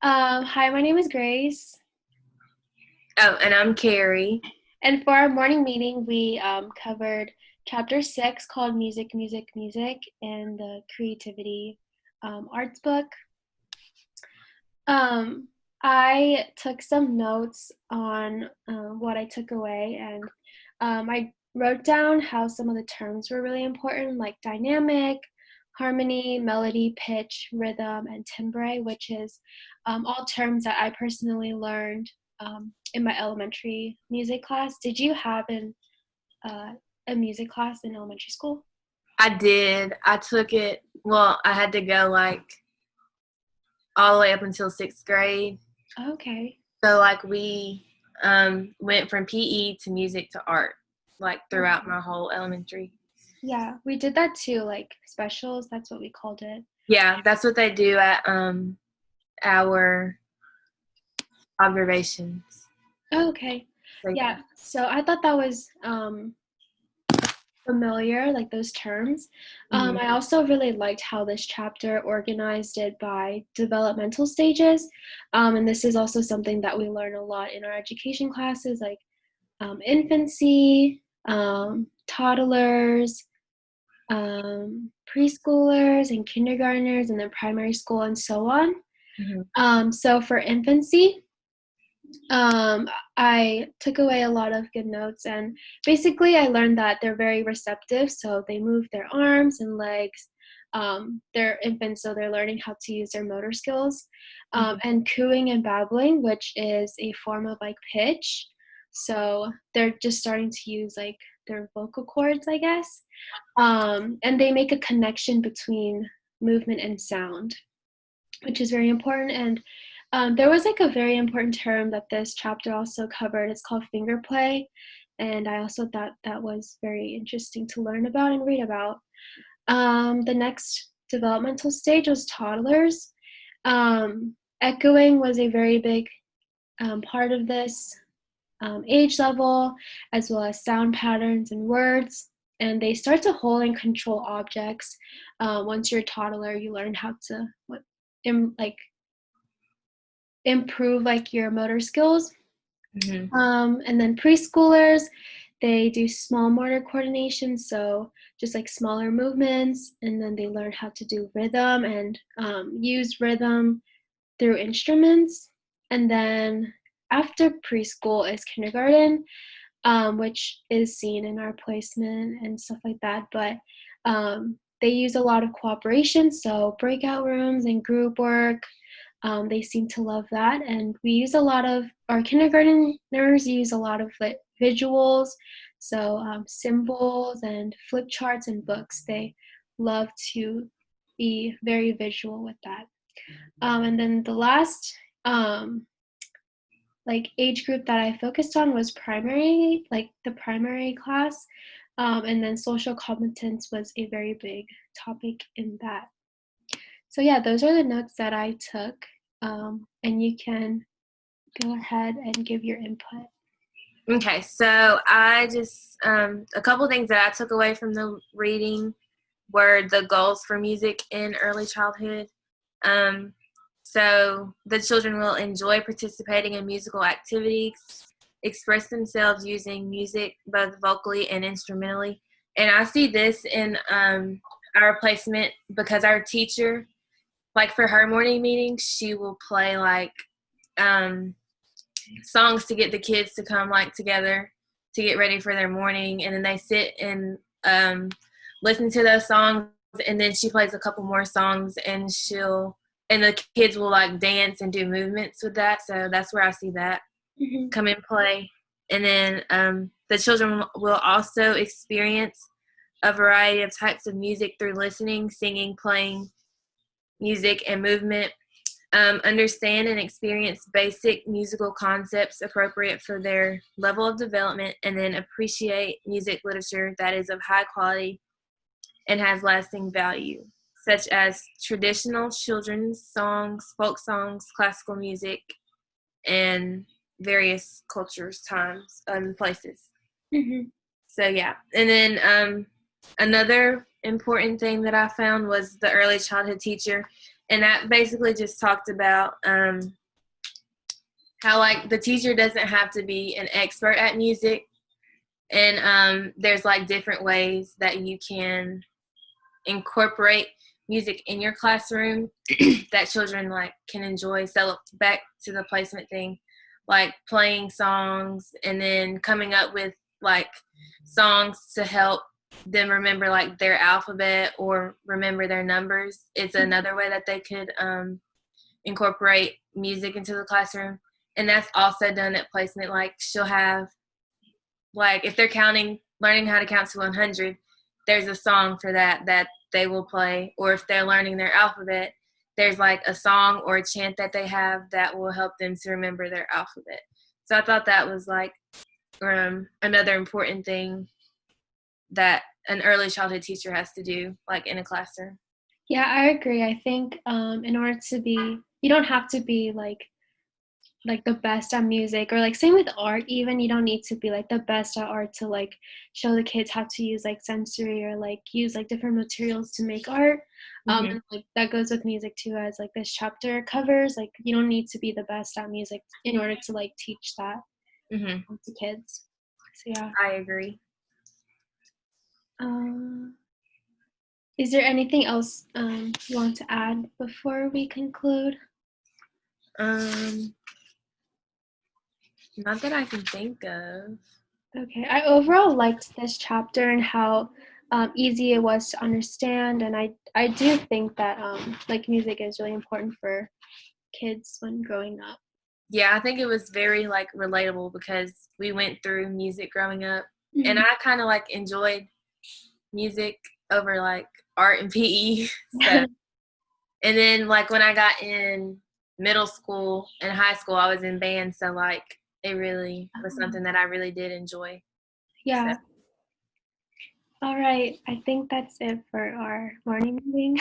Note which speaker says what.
Speaker 1: Hi, my name is Grace.
Speaker 2: Oh, and I'm Kerri.
Speaker 1: And for our morning meeting, we covered chapter 6 called Music, Music, Music in the Creativity Arts book. Um, I took some notes on what I took away, and I wrote down how some of the terms were really important, like dynamic, harmony, melody, pitch, rhythm, and timbre, which is all terms that I personally learned in my elementary music class. Did you have uh, a music class in elementary school?
Speaker 2: I did. I took it. Well, I had to go all the way up until sixth grade.
Speaker 1: Okay.
Speaker 2: So we went from PE to music to art, like throughout my whole elementary.
Speaker 1: Yeah, we did that too, like specials, that's what we called it.
Speaker 2: Yeah, that's what they do at our observations.
Speaker 1: Oh, okay.
Speaker 2: So yeah.
Speaker 1: Yeah. So I thought that was familiar, like those terms.
Speaker 2: Mhm.
Speaker 1: I also really liked how this chapter organized it by developmental stages. And this is also something that we learn a lot in our education classes, like infancy, toddlers, preschoolers, and kindergartners, and then primary school, and so on.
Speaker 2: Mhm.
Speaker 1: So for infancy, um, I took away a lot of good notes, and basically, I learned that they're very receptive, so they move their arms and legs. They're infants, so they're learning how to use their motor skills.
Speaker 2: Mhm.
Speaker 1: And cooing and babbling, which is a form of like pitch. So they're just starting to use like their vocal cords, I guess. And they make a connection between movement and sound, which is very important. And there was like a very important term that this chapter also covered. It's called finger play. And I also thought that was very interesting to learn about and read about. The next developmental stage was toddlers. Echoing was a very big part of this age level, as well as sound patterns and words. And they start to hold and control objects. Once you're a toddler, you learn how to like improve like your motor skills.
Speaker 2: Mhm.
Speaker 1: And then preschoolers, they do small motor coordination, so just like smaller movements, and then they learn how to do rhythm and use rhythm through instruments. And then after preschool is kindergarten, which is seen in our placement and stuff like that. But they use a lot of cooperation, so breakout rooms and group work. They seem to love that. And we use a lot of, our kindergartners use a lot of like, visuals, so symbols and flip charts and books. They love to be very visual with that. And then the last like age group that I focused on was primary, like the primary class. And then social competence was a very big topic in that. So yeah, those are the notes that I took. And you can go ahead and give your input.
Speaker 2: Okay, so I just a couple things that I took away from the reading were the goals for music in early childhood. Um, so the children will enjoy participating in musical activities, express themselves using music both vocally and instrumentally. And I see this in our placement because our teacher, like for her morning meetings, she will play um, songs to get the kids to come together to get ready for their morning, and then they sit and listen to those songs, and then she plays a couple more songs, and the kids will dance and do movements with that. So that's where I see that
Speaker 1: Mm-hmm.
Speaker 2: come in play. And then the children will also experience a variety of types of music through listening, singing, playing music, and movement. Understand and experience basic musical concepts appropriate for their level of development, and then appreciate music literature that is of high quality and has lasting value, such as traditional children's songs, folk songs, classical music, and various cultures, times, and places.
Speaker 1: Mm-hmm.
Speaker 2: So, yeah. And then another important thing that I found was the early childhood teacher. And that basically just talked about how like the teacher doesn't have to be an expert at music, and there's like different ways that you can incorporate music in your classroom that children like can enjoy. So back to the placement thing, like playing songs and then coming up with like songs to help them remember like their alphabet or remember their numbers. It's another way that they could incorporate music into the classroom. And that's also done at placement. Like she'll have, like if they're learning how to count to 100, there's a song for that they will play. Or if they're learning their alphabet, there's like a song or a chant that they have that will help them to remember their alphabet. So I thought that was like another important thing that an early childhood teacher has to do, like in a classroom.
Speaker 1: Yeah, I agree. I think in order to be, you don't have to be like the best at music, or like same with art. Even you don't need to be like the best at art to like show the kids how to use like sensory or like use like different materials to make art.
Speaker 2: Mm-hmm.
Speaker 1: And like that goes with music too, as like this chapter covers. Like you don't need to be the best at music in order to like teach that
Speaker 2: Mm-hmm.
Speaker 1: to kids. So yeah.
Speaker 2: I agree.
Speaker 1: Um, is there anything else you want to add before we conclude?
Speaker 2: Um, Not that I can think of.
Speaker 1: Okay, I overall liked this chapter and how easy it was to understand, and I do think that like music is really important for kids when growing up.
Speaker 2: Yeah, I think it was very like relatable because we went through music growing up, and
Speaker 1: Mhm.
Speaker 2: I kind of like enjoyed music over like art and PE. So, and then like when I got in middle school and high school, I was in band, so like it really was something that I really did enjoy. So,
Speaker 1: Yeah. All right. I think that's it for our morning meeting.